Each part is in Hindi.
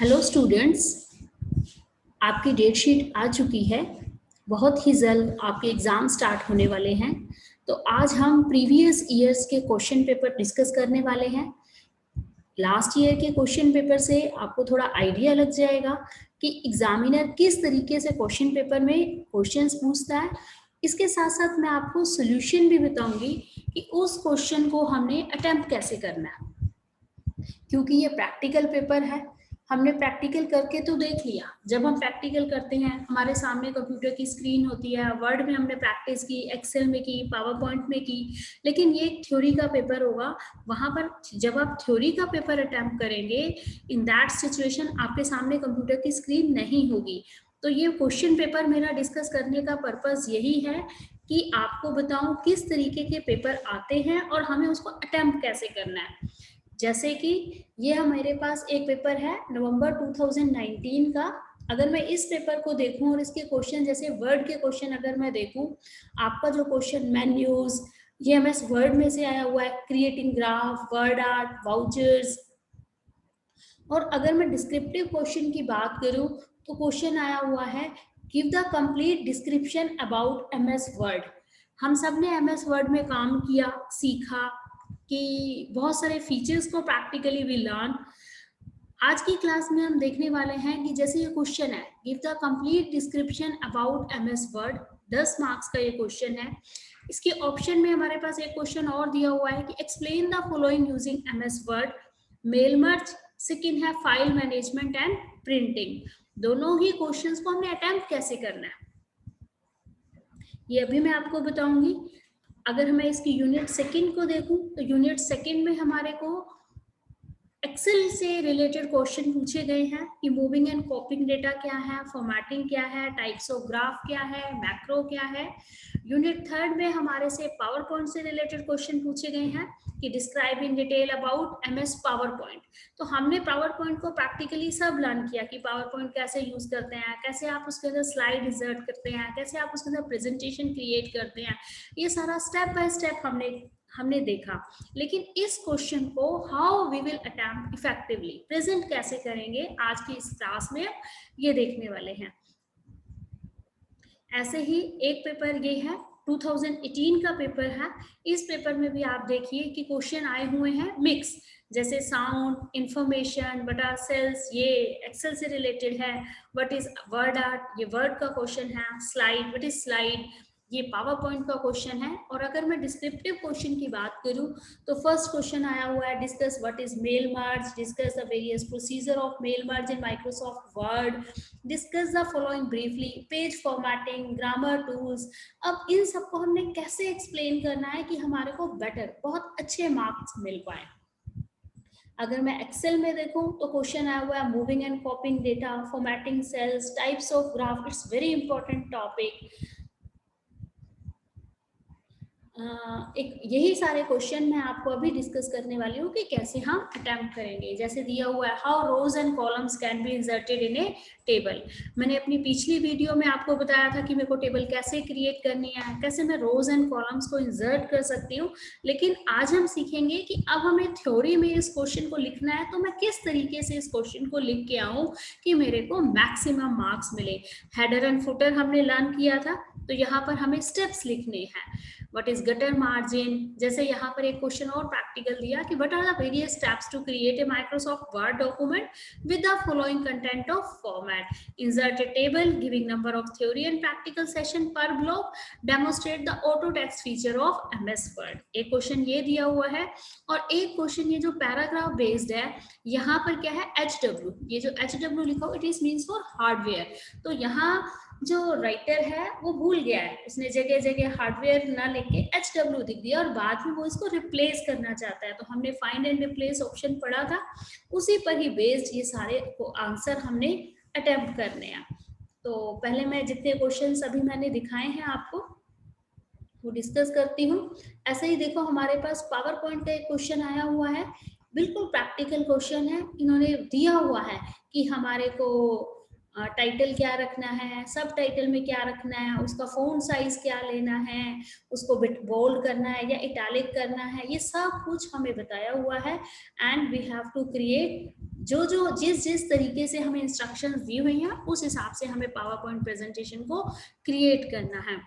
हेलो स्टूडेंट्स, आपकी डेट शीट आ चुकी है। बहुत ही जल्द आपके एग्ज़ाम स्टार्ट होने वाले हैं। तो आज हम प्रीवियस ईयर्स के क्वेश्चन पेपर डिस्कस करने वाले हैं। लास्ट ईयर के क्वेश्चन पेपर से आपको थोड़ा आइडिया लग जाएगा कि एग्जामिनर किस तरीके से क्वेश्चन पेपर में क्वेश्चंस पूछता है। इसके साथ साथ मैं आपको सोल्यूशन भी बताऊंगी कि उस क्वेश्चन को हमने अटेम्प्ट कैसे करना है, क्योंकि ये प्रैक्टिकल पेपर है। हमने प्रैक्टिकल करके तो देख लिया। जब हम प्रैक्टिकल करते हैं, हमारे सामने कंप्यूटर की स्क्रीन होती है, वर्ड में हमने प्रैक्टिस की, एक्सेल में की, पावर पॉइंट में की, लेकिन ये एक थ्योरी का पेपर होगा। वहां पर जब आप थ्योरी का पेपर अटेम्प्ट करेंगे, इन दैट सिचुएशन आपके सामने कंप्यूटर की स्क्रीन नहीं होगी। तो ये क्वेश्चन पेपर मेरा डिस्कस करने का पर्पस यही है कि आपको बताऊं किस तरीके के पेपर आते हैं और हमें उसको अटेम्प्ट कैसे करना है। जैसे कि ये हमारे पास एक पेपर है नवंबर 2019 का। अगर मैं इस पेपर को देखूं और इसके क्वेश्चन, जैसे वर्ड के क्वेश्चन अगर मैं देखूं, आपका जो क्वेश्चन मेन्यूज, ये एमएस वर्ड में से आया हुआ है, creating graph, word art, vouchers. और अगर मैं डिस्क्रिप्टिव क्वेश्चन की बात करूं तो क्वेश्चन आया हुआ है, give the complete description about MS word. हम सब ने एमएस वर्ड में काम किया, सीखा कि बहुत सारे फीचर्स को प्रैक्टिकली वी लर्न। आज की क्लास में हम देखने वाले हैं कि जैसे ये क्वेश्चन है, give the complete description about MS word, 10 marks का ये क्वेश्चन है। इसके ऑप्शन में हमारे पास एक क्वेश्चन और दिया हुआ है कि explain the following using MS Word, mail merge, second है फाइल मैनेजमेंट एंड प्रिंटिंग। दोनों ही क्वेश्चंस को हमने अटेम्प्ट कैसे करना है ये अभी मैं आपको बताऊंगी। अगर मैं इसकी यूनिट सेकंड को देखूं तो यूनिट सेकंड में हमारे को एक्सेल से रिलेटेड क्वेश्चन पूछे गए हैं कि मूविंग एंड कॉपिंग डेटा क्या है, फॉर्मेटिंग क्या है, टाइप्स ऑफ ग्राफ क्या है, मैक्रो क्या है। यूनिट थर्ड में हमारे से पावर पॉइंट से रिलेटेड क्वेश्चन पूछे गए हैं कि describe in detail about MS power point. तो हमने पावर पॉइंट को प्रैक्टिकली सब लर्न किया कि पावर पॉइंट कैसे यूज करते हैं, कैसे आप उसके अंदर स्लाइड इंसर्ट करते हैं, कैसे आप उसके अंदर प्रेजेंटेशन क्रिएट करते हैं। ये सारा स्टेप बाय स्टेप हमने देखा। लेकिन इस क्वेश्चन को how we will attempt effectively, present कैसे करेंगे, आज की इस क्लास में ये देखने वाले हैं। ऐसे ही एक पेपर ये है 2018 का पेपर है। इस पेपर में भी आप देखिए कि क्वेश्चन आए हुए हैं मिक्स, जैसे साउंड, इंफॉर्मेशन, बटा सेल्स, ये एक्सेल से रिलेटेड है। व्हाट इज वर्ड आर्ट, ये वर्ड का क्वेश्चन है। स्लाइड, व्हाट इज स्लाइड, ये पावर पॉइंट का क्वेश्चन है। और अगर मैं डिस्क्रिप्टिव क्वेश्चन की बात करूं तो फर्स्ट क्वेश्चन आया हुआ है, discuss what is mail merge, discuss the various procedure of mail merge in Microsoft Word, discuss the following briefly, page formatting, grammar tools. अब इन सबको हमने कैसे एक्सप्लेन करना है कि हमारे को बेटर, बहुत अच्छे मार्क्स मिल पाए। अगर मैं एक्सेल में देखूं तो क्वेश्चन आया हुआ है moving and copying data, formatting cells, types of graph. It's very important topic. एक यही सारे क्वेश्चन मैं आपको अभी डिस्कस करने वाली हूँ कि कैसे हम अटेम्प्ट करेंगे। जैसे दिया हुआ है, how rows and columns can be inserted in a table. मैंने अपनी पिछली वीडियो में आपको बताया था कि मेरे को टेबल कैसे क्रिएट करनी है, कैसे मैं रोज एंड कॉलम्स को इंसर्ट कर सकती हूँ। लेकिन आज हम सीखेंगे कि अब हमें थ्योरी में इस क्वेश्चन को लिखना है, तो मैं किस तरीके से इस क्वेश्चन को लिख के आऊँ कि मेरे को मैक्सिमम मार्क्स मिले। हेडर एंड फुटर हमने लर्न किया था, तो यहाँ पर हमें स्टेप्स लिखने हैं। व्हाट इज गटर मार्जिन, जैसे यहाँ पर एक क्वेश्चन और प्रैक्टिकल दिया कि what are the various steps to create a Microsoft Word document with the following content of format, insert a table, giving number of theory and practical session per block, demonstrate the auto text feature of MS Word. एक क्वेश्चन ये दिया हुआ है। और एक क्वेश्चन ये जो पैराग्राफ बेस्ड है, यहाँ पर क्या है, HW। ये जो HW लिखा हो, it is means for hardware. तो यहाँ जो राइटर है वो भूल गया है, उसने जगह जगह हार्डवेयर ना लेके HW लिख दिया और बाद में वो इसको रिप्लेस करना चाहता है। तो हमने फाइंड एंड रिप्लेस ऑप्शन पढ़ा था, उसी पर ही बेस्ड ये सारे आंसर हमने अटेम्प्ट करने हैं। तो पहले मैं जितने क्वेश्चन अभी मैंने दिखाए हैं आपको वो डिस्कस करती हूँ। ऐसे ही देखो, हमारे पास पावर पॉइंट का एक क्वेश्चन आया हुआ है, बिल्कुल प्रैक्टिकल क्वेश्चन है। इन्होंने दिया हुआ है कि हमारे को टाइटल क्या रखना है, सब टाइटल में क्या रखना है, उसका फ़ॉन्ट साइज क्या लेना है, उसको बिट बोल्ड करना है या इटैलिक करना है, ये सब कुछ हमें बताया हुआ है। And we have to create जिस जिस तरीके से हमें इंस्ट्रक्शंस दी हुई हैं उस हिसाब से हमें पावर पॉइंट प्रेजेंटेशन को क्रिएट करना है।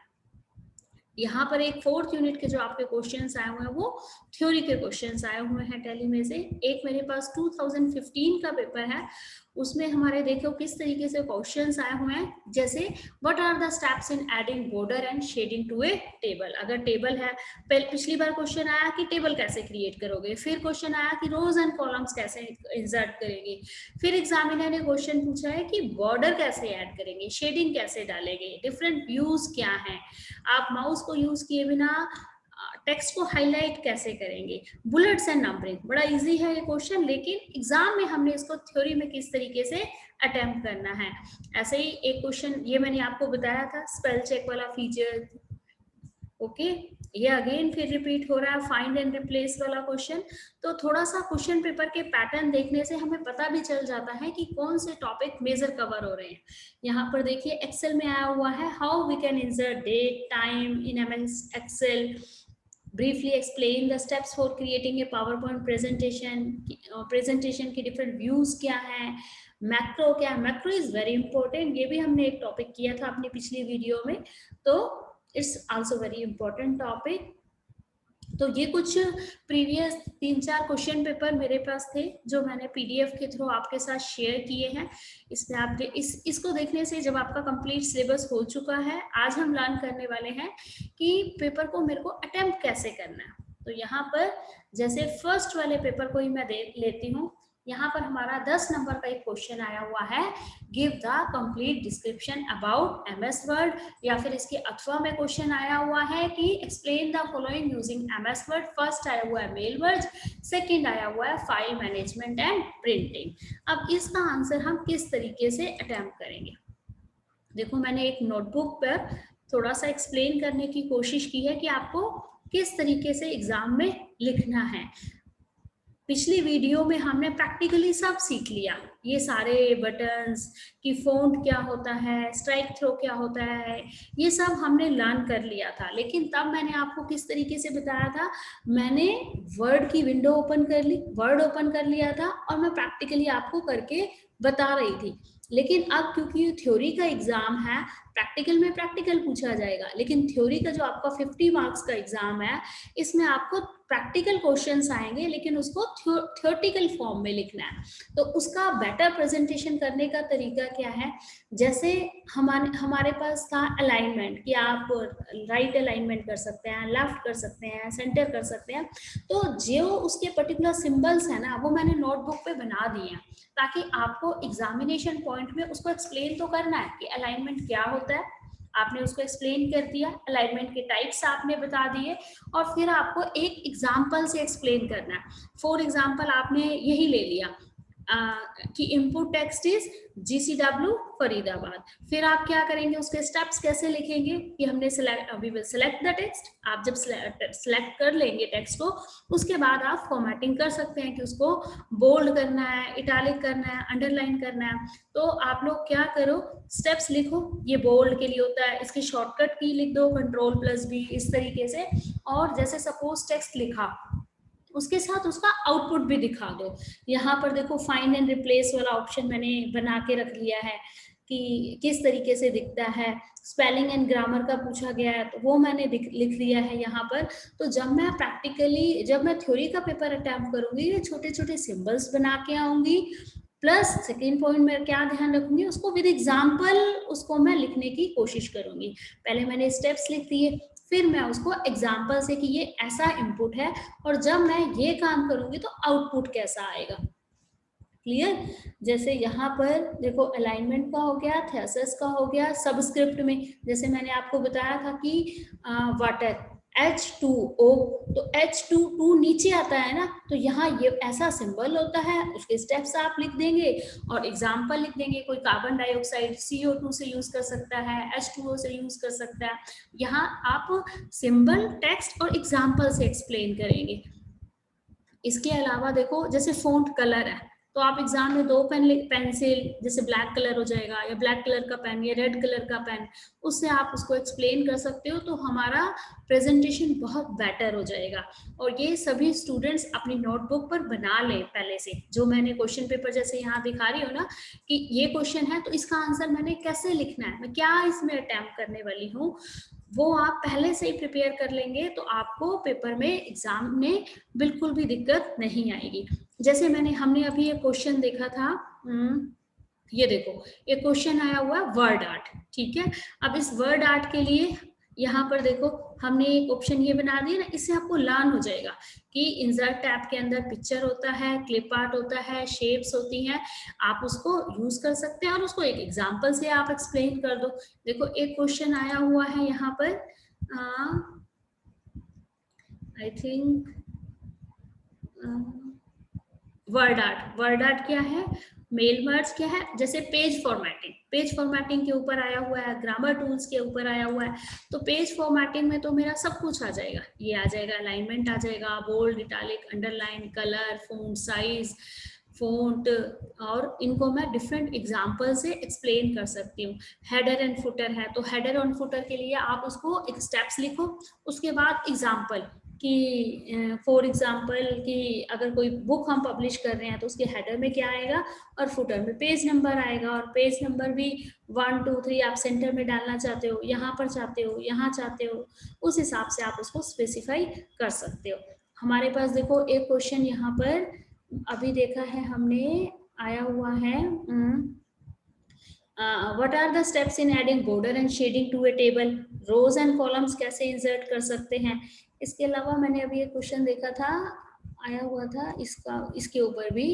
यहाँ पर एक 4th यूनिट के जो आपके क्वेश्चंस आए हुए हैं वो थ्योरी के क्वेश्चंस आए हुए हैं टैली में से। एक मेरे पास 2015 का पेपर है, उसमें हमारे देखो किस तरीके से क्वेश्चंस आए हुए हैं। जैसे what are the steps in adding border and shading to a table. अगर टेबल है, पिछली बार क्वेश्चन आया कि टेबल कैसे क्रिएट करोगे, फिर क्वेश्चन आया कि रोज एंड कॉलम्स कैसे इंसर्ट करेंगे, फिर एग्जामिनर ने क्वेश्चन पूछा है कि बॉर्डर कैसे ऐड करेंगे, शेडिंग कैसे डालेंगे, डिफरेंट व्यूज क्या है, आप माउस को यूज किए बिना टेक्स्ट को हाईलाइट कैसे करेंगे, बुलेट्स एंड नंबरिंग। बड़ा इजी है ये क्वेश्चन, लेकिन एग्जाम में हमने इसको थ्योरी में किस तरीके से अटेम्प्ट करना है। ऐसे ही एक क्वेश्चन ये मैंने आपको बताया था, स्पेल चेक वाला फीचर। ओके, ये अगेन फिर रिपीट हो रहा है, फाइंड एंड रिप्लेस वाला क्वेश्चन। तो थोड़ा सा क्वेश्चन पेपर के पैटर्न देखने से हमें पता भी चल जाता है कि कौन से टॉपिक मेजर कवर हो रहे हैं। यहाँ पर देखिए एक्सेल में आया हुआ है, how we can insert date time in MS Excel, briefly explain the steps for creating a PowerPoint presentation की different views क्या है, मैक्रो क्या है, मैक्रो इज वेरी इंपॉर्टेंट, ये भी हमने एक टॉपिक किया था अपनी पिछली वीडियो में, तो it's also very important topic. तो ये कुछ प्रीवियस 3-4 क्वेश्चन पेपर मेरे पास थे जो मैंने पीडीएफ के थ्रू आपके साथ शेयर किए हैं। इसमें आप इसको देखने से जब आपका कंप्लीट सिलेबस हो चुका है, आज हम लर्न करने वाले हैं कि पेपर को मेरे को अटेम्प्ट कैसे करना है। तो यहाँ पर जैसे फर्स्ट वाले पेपर को ही मैं लेती हूँ। यहाँ पर हमारा 10 नंबर का एक क्वेश्चन आया हुआ है, give the complete description about MS word, या फिर इसके अथवा में क्वेश्चन आया हुआ है कि explain the following using MS word. First आया हुआ है मेल वर्ड्स, सेकंड आया हुआ है फाइल मैनेजमेंट एंड प्रिंटिंग। अब इसका आंसर हम किस तरीके से अटेम्प्ट करेंगे। देखो मैंने एक नोटबुक पर थोड़ा सा एक्सप्लेन करने की कोशिश की है कि आपको किस तरीके से एग्जाम में लिखना है। पिछली वीडियो में हमने प्रैक्टिकली सब सीख लिया, ये सारे बटन्स की फ़ॉन्ट क्या होता है, स्ट्राइक थ्रो क्या होता है, ये सब हमने लर्न कर लिया था। लेकिन तब मैंने आपको किस तरीके से बताया था, मैंने वर्ड की विंडो ओपन कर ली, वर्ड ओपन कर लिया था और मैं प्रैक्टिकली आपको करके बता रही थी। लेकिन अब क्योंकि थ्योरी का एग्जाम है, प्रैक्टिकल में प्रैक्टिकल पूछा जाएगा, लेकिन थ्योरी का जो आपका 50 मार्क्स का एग्जाम है, इसमें आपको प्रैक्टिकल क्वेश्चंस आएंगे, लेकिन उसको थ्योरेटिकल फॉर्म में लिखना है। तो उसका बेटर प्रेजेंटेशन करने का तरीका क्या है, जैसे हमारे पास था अलाइनमेंट कि आप राइट अलाइनमेंट कर सकते हैं, लेफ्ट कर सकते हैं, सेंटर कर सकते हैं। तो जो उसके पर्टिकुलर सिंबल्स है ना, वो मैंने नोटबुक पे बना दिए हैं, ताकि आपको एग्जामिनेशन पॉइंट में उसको एक्सप्लेन तो करना है कि अलाइनमेंट क्या होता है, आपने उसको एक्सप्लेन कर दिया, अलाइनमेंट के टाइप्स आपने बता दिए, और फिर आपको एक एग्जांपल से एक्सप्लेन करना है। फॉर एग्जांपल आपने यही ले लिया कि input text is GCW Faridabad, फिर आप क्या करेंगे, उसके स्टेप्स कैसे लिखेंगे कि हमने we will select the text. आप जब सेलेक्ट कर लेंगे टेक्स्ट को, उसके बाद आप फॉर्मेटिंग कर सकते हैं कि उसको बोल्ड करना है, इटैलिक करना है, अंडरलाइन करना है। तो आप लोग क्या करो, स्टेप्स लिखो, ये बोल्ड के लिए होता है, इसकी शॉर्टकट की लिख दो Ctrl+V इस तरीके से, और जैसे सपोज टेक्स्ट लिखा, उसके साथ उसका आउटपुट भी दिखा दो। यहाँ पर देखो फाइंड एंड रिप्लेस वाला ऑप्शन मैंने बना के रख लिया है कि किस तरीके से दिखता है। स्पेलिंग एंड ग्रामर का पूछा गया है तो वो मैंने लिख लिया है यहाँ पर। तो जब मैं थ्योरी का पेपर अटेम्प्ट करूंगी, ये छोटे छोटे सिंबल्स बना के आऊंगी, प्लस सेकेंड पॉइंट में क्या ध्यान रखूंगी, उसको विद एग्जाम्पल उसको मैं लिखने की कोशिश करूंगी। पहले मैंने स्टेप्स लिख दिए, फिर मैं उसको एग्जाम्पल से कि ये ऐसा इनपुट है और जब मैं ये काम करूंगी तो आउटपुट कैसा आएगा। क्लियर। जैसे यहाँ पर देखो अलाइनमेंट का हो गया, थेसिस का हो गया, सबस्क्रिप्ट में जैसे मैंने आपको बताया था कि वाटर H2O, तो H2 नीचे आता है ना, तो यहाँ ये ऐसा सिंबल होता है, उसके स्टेप्स आप लिख देंगे और एग्जाम्पल लिख देंगे। कोई कार्बन डाइऑक्साइड CO2 से यूज कर सकता है, H2O से यूज कर सकता है। यहाँ आप सिंबल, टेक्स्ट और एग्जाम्पल से एक्सप्लेन करेंगे। इसके अलावा देखो जैसे फॉन्ट कलर है, तो आप एग्जाम में 2 पेंसिल, जैसे ब्लैक कलर हो जाएगा या ब्लैक कलर का पेन या रेड कलर का पेन, उससे आप उसको एक्सप्लेन कर सकते हो, तो हमारा प्रेजेंटेशन बहुत बेटर हो जाएगा। और ये सभी स्टूडेंट्स अपनी नोटबुक पर बना लें पहले से, जो मैंने क्वेश्चन पेपर जैसे यहाँ दिखा रही हूँ ना कि ये क्वेश्चन है तो इसका आंसर मैंने कैसे लिखना है, मैं क्या इसमें अटेम्प्ट करने वाली हूँ, वो आप पहले से ही प्रिपेयर कर लेंगे तो आपको पेपर में एग्जाम में बिल्कुल भी दिक्कत नहीं आएगी। जैसे हमने अभी एक क्वेश्चन देखा था, ये देखो एक क्वेश्चन आया हुआ है वर्ड आर्ट, ठीक है। अब इस वर्ड आर्ट के लिए यहाँ पर देखो हमने एक ऑप्शन ये बना दिया ना, इससे आपको लर्न हो जाएगा कि इंसर्ट टैब के अंदर पिक्चर होता है, क्लिप आर्ट होता है, शेप्स होती हैं, आप उसको यूज कर सकते हैं और उसको एक एग्जांपल से आप एक्सप्लेन कर दो। देखो एक क्वेश्चन आया हुआ है यहाँ पर, आई थिंक वर्ड आर्ट क्या है, मेल वर्ड्स क्या है, जैसे पेज फॉर्मेटिंग के ऊपर आया हुआ है, ग्रामर टूल्स के ऊपर आया हुआ है। तो पेज फॉर्मेटिंग में तो मेरा सब कुछ आ जाएगा, ये आ जाएगा, अलाइनमेंट आ जाएगा, bold, italic, underline, colour, font size, font, और इनको मैं डिफरेंट एग्जांपल से एक्सप्लेन कर सकती हूँ। हेडर एंड फुटर है, तो हेडर एंड फुटर के लिए आप उसको एक स्टेप्स लिखो, उसके बाद एग्जांपल कि फॉर एग्जांपल कि अगर कोई बुक हम पब्लिश कर रहे हैं तो उसके हेडर में क्या आएगा और फुटर में पेज नंबर आएगा, और पेज नंबर भी 1 2 3 आप सेंटर में डालना चाहते हो, यहाँ पर चाहते हो, यहाँ चाहते हो, उस हिसाब से आप उसको स्पेसिफाई कर सकते हो। हमारे पास देखो एक क्वेश्चन यहाँ पर अभी देखा है हमने, आया हुआ है, what are the steps in adding border and shading to a table, rows and columns कैसे इंसर्ट कर सकते हैं। इसके अलावा मैंने अभी एक क्वेश्चन देखा था, आया हुआ था इसके ऊपर भी,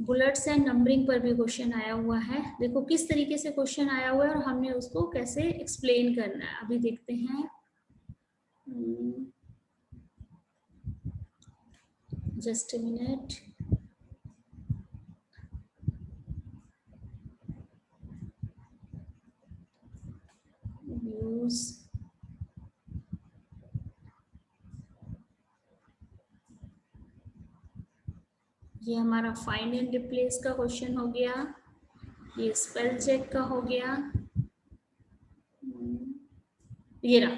बुलेट्स एंड नंबरिंग पर भी क्वेश्चन आया हुआ है। देखो किस तरीके से क्वेश्चन आया हुआ है और हमने उसको कैसे एक्सप्लेन करना है, अभी देखते हैं। जस्ट अ मिनट, यूज ये हमारा फाइंड एंड रिप्लेस का क्वेश्चन हो गया, ये स्पेल चेक का हो गया, ये रहा,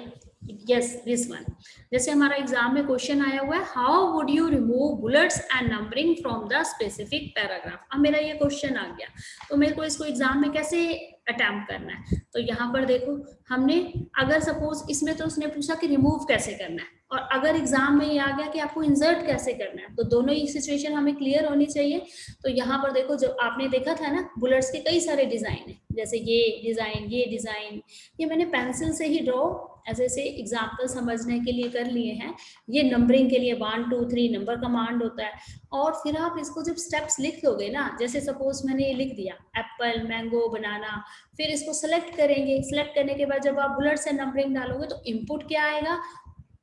यस दिस वन। जैसे हमारा एग्जाम में क्वेश्चन आया हुआ है, how would you remove bullets and numbering from the specific paragraph. अब मेरा ये क्वेश्चन आ गया तो मेरे को इसको एग्जाम में कैसे अटेम्प्ट करना है। तो यहाँ पर देखो हमने, अगर सपोज इसमें तो उसने पूछा कि रिमूव कैसे करना है, और अगर एग्जाम में ये आ गया कि आपको इंसर्ट कैसे करना है, तो दोनों ही सिचुएशन हमें क्लियर होनी चाहिए। तो यहाँ पर देखो जो आपने देखा था ना, बुलेट्स के कई सारे डिजाइन है, जैसे ये डिजाइन, ये मैंने पेंसिल से ही ड्रॉ ऐसे एग्जाम्पल समझने के लिए कर लिए हैं। ये नंबरिंग के लिए 1 2 3 नंबर कमांड होता है, और फिर आप इसको जब स्टेप्स लिख दोगे ना, जैसे सपोज मैंने ये लिख दिया एप्पल, मैंगो, बनाना, फिर इसको सेलेक्ट करेंगे, सेलेक्ट करने के बाद जब आप बुलेट्स एंड नंबरिंग डालोगे तो इनपुट क्या आएगा,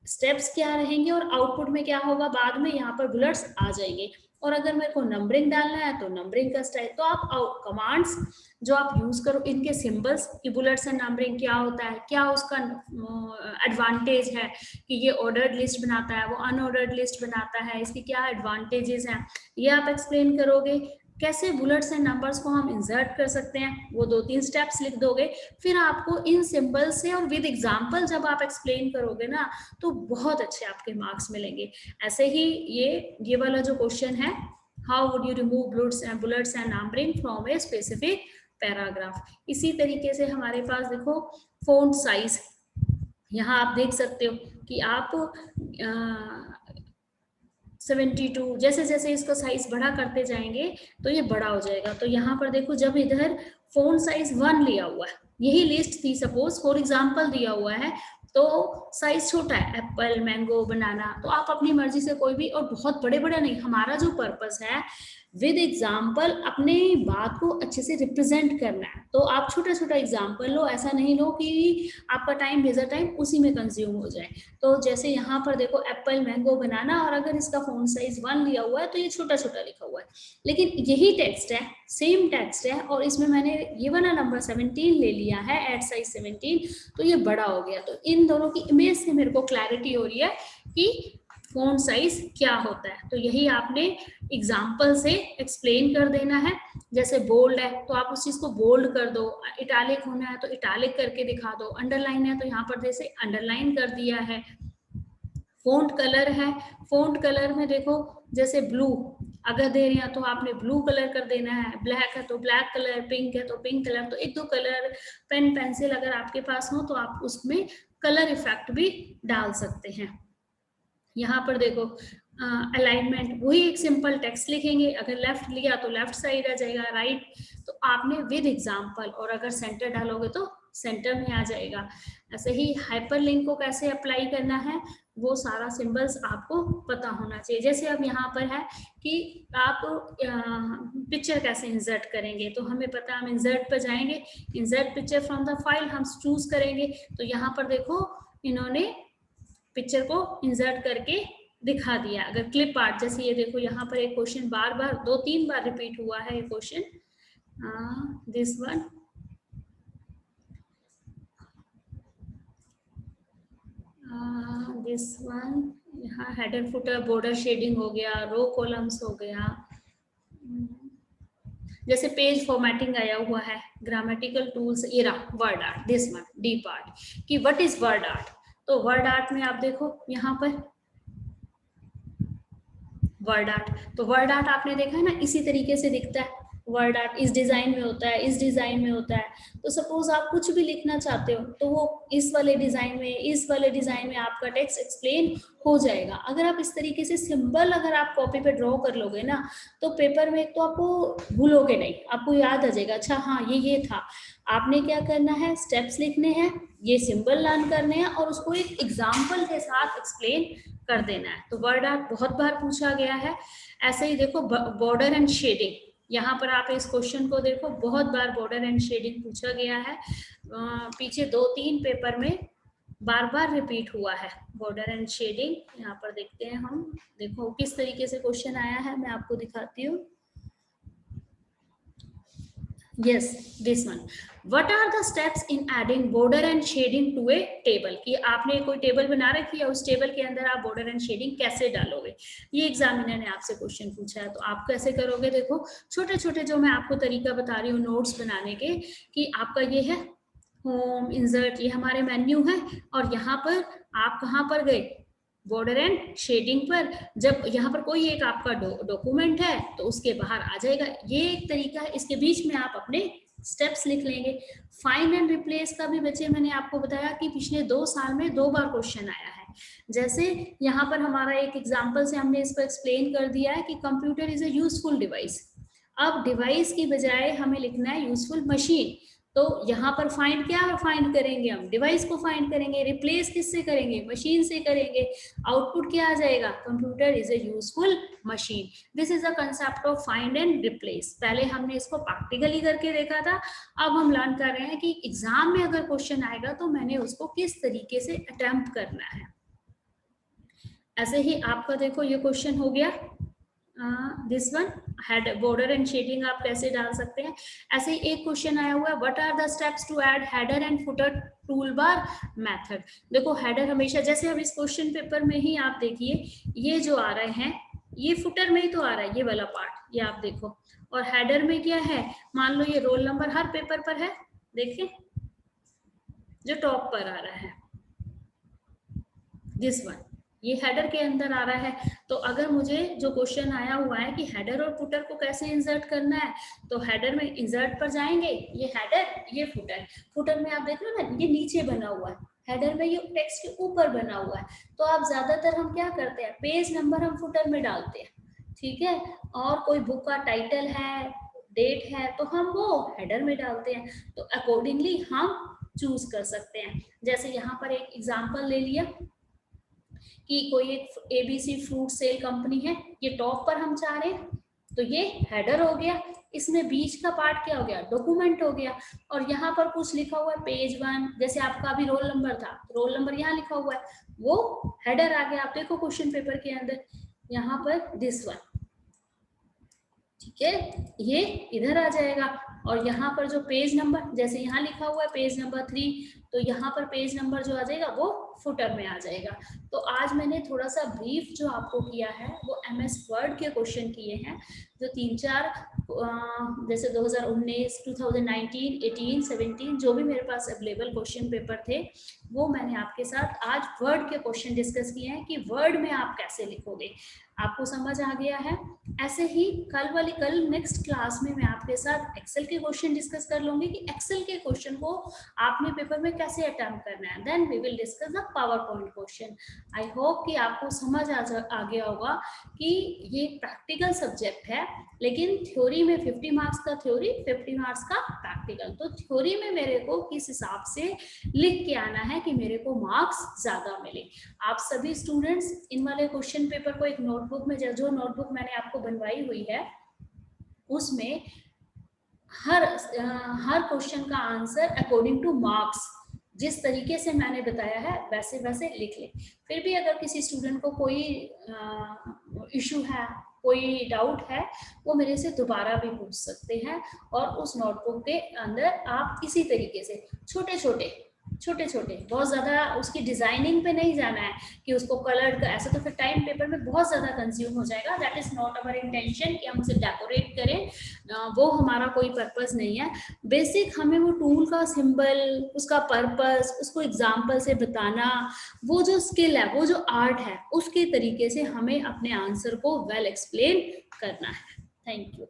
स्टेप्स क्या रहेंगे, और आउटपुट में क्या होगा, बाद में यहाँ पर बुलेट्स आ जाएंगे। और अगर मेरे को नंबरिंग डालना है तो नंबरिंग का स्टाइल, तो आप कमांड्स जो आप यूज करो, इनके सिंबल्स की बुलेट्स एंड नंबरिंग क्या होता है, क्या उसका एडवांटेज है कि ये ऑर्डर्ड लिस्ट बनाता है, वो अनऑर्डर्ड लिस्ट बनाता है, इसके क्या एडवांटेजेस हैं, ये आप एक्सप्लेन करोगे। कैसे बुलेट्स एंड नंबर्स को हम इंसर्ट कर सकते हैं, वो 2-3 स्टेप्स लिख दोगे। फिर आपको इन सिंबल से और विद एग्जांपल जब आप एक्सप्लेन करोगे ना, तो बहुत अच्छे आपके मार्क्स मिलेंगे। ऐसे ही ये वाला जो क्वेश्चन है, how would you remove bullets and numbering from a specific paragraph. इसी तरीके से हमारे पास देखो फॉन्ट साइज, यहाँ आप देख सकते हो कि आप 72 जैसे जैसे इसका साइज बड़ा करते जाएंगे तो ये बड़ा हो जाएगा। तो यहाँ पर देखो जब इधर फोन साइज 1 लिया हुआ है, यही लिस्ट थी सपोज, फॉर एग्जांपल दिया हुआ है, तो साइज छोटा है, एप्पल, मैंगो, बनाना, तो आप अपनी मर्जी से कोई भी, और बहुत बड़े बड़े नहीं, हमारा जो पर्पस है विद एग्जाम्पल अपने बात को अच्छे से रिप्रेजेंट करना है। तो आप छोटा छोटा एग्जाम्पल लो, ऐसा नहीं लो कि आपका टाइम मेजर टाइम उसी में कंज्यूम हो जाए। तो जैसे यहाँ पर देखो एप्पल, मैंगो, बनाना, और अगर इसका फोन साइज 1 लिया हुआ है तो ये छोटा छोटा लिखा हुआ है, लेकिन यही टेक्स्ट है, सेम टेक्स्ट है, और इसमें मैंने ये वाला नंबर 17 ले लिया है, एट साइज 17, तो ये बड़ा हो गया। तो इन दोनों की इमेज से मेरे को क्लैरिटी हो रही है कि फ़ॉन्ट साइज क्या होता है। तो यही आपने एग्जाम्पल से एक्सप्लेन कर देना है। जैसे बोल्ड है तो आप उस चीज़ को बोल्ड कर दो, इटालिक होना है तो इटालिक करके दिखा दो, अंडरलाइन है तो यहाँ पर जैसे अंडरलाइन कर दिया है। फ़ॉन्ट कलर है, फ़ॉन्ट कलर में देखो जैसे ब्लू अगर दे रहे हैं तो आपने ब्लू कलर कर देना है, ब्लैक है तो ब्लैक कलर, पिंक है तो पिंक कलर। तो एक दो कलर पेन पेंसिल अगर आपके पास हो तो आप उसमें कलर इफेक्ट भी डाल सकते हैं। यहाँ पर देखो अलाइनमेंट, वही एक सिंपल टेक्स्ट लिखेंगे, अगर लेफ्ट लिया तो लेफ्ट साइड आ जाएगा, राइट तो आपने विद एग्जाम्पल, और अगर सेंटर डालोगे तो सेंटर में आ जाएगा। ऐसे ही हाइपरलिंक को कैसे अप्लाई करना है वो सारा सिंबल्स आपको पता होना चाहिए। जैसे अब यहाँ पर है कि आप पिक्चर कैसे इंसर्ट करेंगे, तो हमें पता है हम इंसर्ट पर जाएंगे, insert picture from the file हम चूज करेंगे। तो यहाँ पर देखो इन्होंने पिक्चर को इंसर्ट करके दिखा दिया। अगर क्लिप आर्ट, जैसे ये देखो यहाँ पर एक क्वेश्चन बार बार 2-3 बार रिपीट हुआ है ये question, this one, this one, यहाँ हेडर फुटर बॉर्डर शेडिंग हो गया, रो कॉलम्स हो गया। जैसे पेज फॉर्मेटिंग आया हुआ है, ग्रामेटिकल टूल्स, ये रहा word art, this one D part कि व्हाट इज वर्ड आर्ट। तो वर्ड आर्ट में आप देखो यहाँ पर वर्ड आर्ट, तो वर्ड आर्ट आपने देखा है ना इसी तरीके से दिखता है। वर्ड आर्ट इस डिजाइन में होता है, इस डिजाइन में होता है। तो सपोज आप कुछ भी लिखना चाहते हो तो वो इस वाले डिजाइन में, इस वाले डिजाइन में आपका टेक्स्ट एक्सप्लेन हो जाएगा। अगर आप इस तरीके से सिंबल अगर आप कॉपी पे ड्रॉ कर लोगे ना तो पेपर में तो आपको भूलोगे नहीं, आपको याद आ जाएगा, अच्छा हाँ ये था। आपने क्या करना है, स्टेप्स लिखने हैं, ये सिंबल लर्न करने हैं और उसको एक एग्जाम्पल के साथ एक्सप्लेन कर देना है। तो वर्ड आर्ट बहुत बार पूछा गया है। ऐसे ही देखो बॉर्डर एंड शेडिंग, यहाँ पर आप इस क्वेश्चन को देखो बहुत बार बॉर्डर एंड शेडिंग पूछा गया है। पीछे 2-3 पेपर में बार बार रिपीट हुआ है बॉर्डर एंड शेडिंग। यहाँ पर देखते हैं हम, देखो किस तरीके से क्वेश्चन आया है, मैं आपको दिखाती हूँ। Yes, this one. What are the steps in adding border and shading to a table? कि आपने कोई टेबल बना रखी है, उस टेबल के अंदर आप बॉर्डर एंड शेडिंग कैसे डालोगे, ये एग्जामिनर ने आपसे क्वेश्चन पूछा है। तो आप कैसे करोगे, देखो छोटे छोटे जो मैं आपको तरीका बता रही हूँ नोट्स बनाने के, कि आपका ये है होम, इंसर्ट, ये हमारे मेन्यू है, और यहाँ पर आप कहाँ पर गए, बॉर्डर एंड शेडिंग पर। जब यहाँ पर कोई एक आपका डॉक्यूमेंट है तो उसके बाहर आ जाएगा, ये एक तरीका है। इसके बीच में आप अपने स्टेप्स लिख लेंगे। फाइंड एंड रिप्लेस का भी बच्चे मैंने आपको बताया कि पिछले 2 साल में 2 बार क्वेश्चन आया है। जैसे यहाँ पर हमारा एक एग्जाम्पल से हमने इसको एक्सप्लेन कर दिया है कि computer is a useful device. अब डिवाइस की बजाय हमें लिखना है यूजफुल मशीन। तो यहाँ पर फाइंड क्या फाइंड करेंगे, हम डिवाइस को फाइंड करेंगे। रिप्लेस किससे करेंगे, मशीन से करेंगे। आउटपुट क्या आ जाएगा, computer is a useful machine. This is the concept of find and replace. पहले हमने इसको प्रैक्टिकली करके देखा था, अब हम लर्न कर रहे हैं कि एग्जाम में अगर क्वेश्चन आएगा तो मैंने उसको किस तरीके से अटेम्प्ट करना है। ऐसे ही आपका देखो ये क्वेश्चन हो गया, this one head border and shading आप कैसे डाल सकते हैं। ऐसे ही एक क्वेश्चन आया हुआ है, what are the steps to add header and footer toolbar method. देखो हेडर हमेशा, जैसे अब इस क्वेश्चन पेपर में ही आप देखिए ये जो आ रहे हैं ये फुटर में ही तो आ रहा है, ये वाला पार्ट ये आप देखो, और हेडर में क्या है, मान लो ये रोल नंबर हर पेपर पर है, देखिए जो टॉप पर आ रहा है दिस वन, ये हेडर के अंदर आ रहा है। तो अगर मुझे जो क्वेश्चन आया हुआ है कि हेडर और फुटर को कैसे इंसर्ट करना है, तो हेडर में इंसर्ट पर जाएंगे, ये हेडर ये फुटर। फुटर में आप देख लो ना ये नीचे बना हुआ है, हेडर में ये टेक्स्ट के ऊपर बना हुआ है। तो आप ज्यादातर हम क्या करते हैं, पेज नंबर हम फुटर में डालते हैं, ठीक है, और कोई बुक का टाइटल है, डेट है, तो हम वो हेडर में डालते हैं। तो अकॉर्डिंगली हम चूज कर सकते हैं। जैसे यहाँ पर एक एग्जाम्पल ले लिया कि कोई एक ABC फ्रूट सेल कंपनी है, ये टॉप पर हम चाह रहे हैं, तो ये हेडर हो गया। इसमें बीच का पार्ट क्या हो गया, डॉक्यूमेंट हो गया। और यहाँ पर कुछ लिखा हुआ है पेज 1, जैसे आपका अभी रोल नंबर था, रोल नंबर यहाँ लिखा हुआ है, वो हेडर आ गया। आप देखो क्वेश्चन पेपर के अंदर यहाँ पर दिस वन, ठीक है, ये इधर आ जाएगा। और यहाँ पर जो पेज नंबर, जैसे यहाँ लिखा हुआ है पेज नंबर 3, तो यहाँ पर पेज नंबर जो आ जाएगा वो फुटर में आ जाएगा। तो आज मैंने थोड़ा सा ब्रीफ जो आपको किया है वो MS वर्ड के क्वेश्चन किए हैं, जो 3-4 जैसे 2019, 2019, 18, 17 जो भी मेरे पास अवेलेबल क्वेश्चन पेपर थे वो मैंने आपके साथ आज वर्ड के क्वेश्चन डिस्कस किए हैं कि वर्ड में आप कैसे लिखोगे। आपको समझ आ गया है। ऐसे ही कल नेक्स्ट क्लास में मैं आपके साथ एक्सेल के क्वेश्चन डिस्कस कर लूंगी कि एक्सेल के क्वेश्चन को आपने पेपर में कैसे अटेम्प्ट करना है। Then we will discuss the PowerPoint question. I hope कि आपको समझ आ गया होगा कि ये प्रैक्टिकल सब्जेक्ट है, लेकिन थ्योरी में 50 मार्क्स का थ्योरी, 50 मार्क्स का प्रैक्टिकल। तो थ्योरी में मेरे को किस हिसाब से लिख के आना है कि मेरे को मार्क्स ज्यादा मिले। आप सभी स्टूडेंट्स इन वाले क्वेश्चन पेपर को एक नोटबुक में, जो नोटबुक मैंने आपको बनवाई हुई है उसमें हर क्वेश्चन का आंसर अकॉर्डिंग टू मार्क्स जिस तरीके से मैंने बताया है वैसे वैसे लिख ले। फिर भी अगर किसी स्टूडेंट को कोई इशू है, कोई डाउट है, वो मेरे से दोबारा भी पूछ सकते हैं। और उस नोटबुक के अंदर आप इसी तरीके से छोटे छोटे बहुत ज़्यादा उसकी डिजाइनिंग पे नहीं जाना है कि उसको कलर का ऐसा, तो फिर टाइम पेपर में बहुत ज़्यादा कंज्यूम हो जाएगा। That is not our intention कि हम उसे डेकोरेट करें, वो हमारा कोई पर्पस नहीं है। बेसिक हमें वो टूल का सिंबल, उसका पर्पस, उसको एग्जाम्पल से बताना, वो जो स्किल है, वो जो आर्ट है, उसके तरीके से हमें अपने आंसर को वेल एक्सप्लेन करना है। Thank you.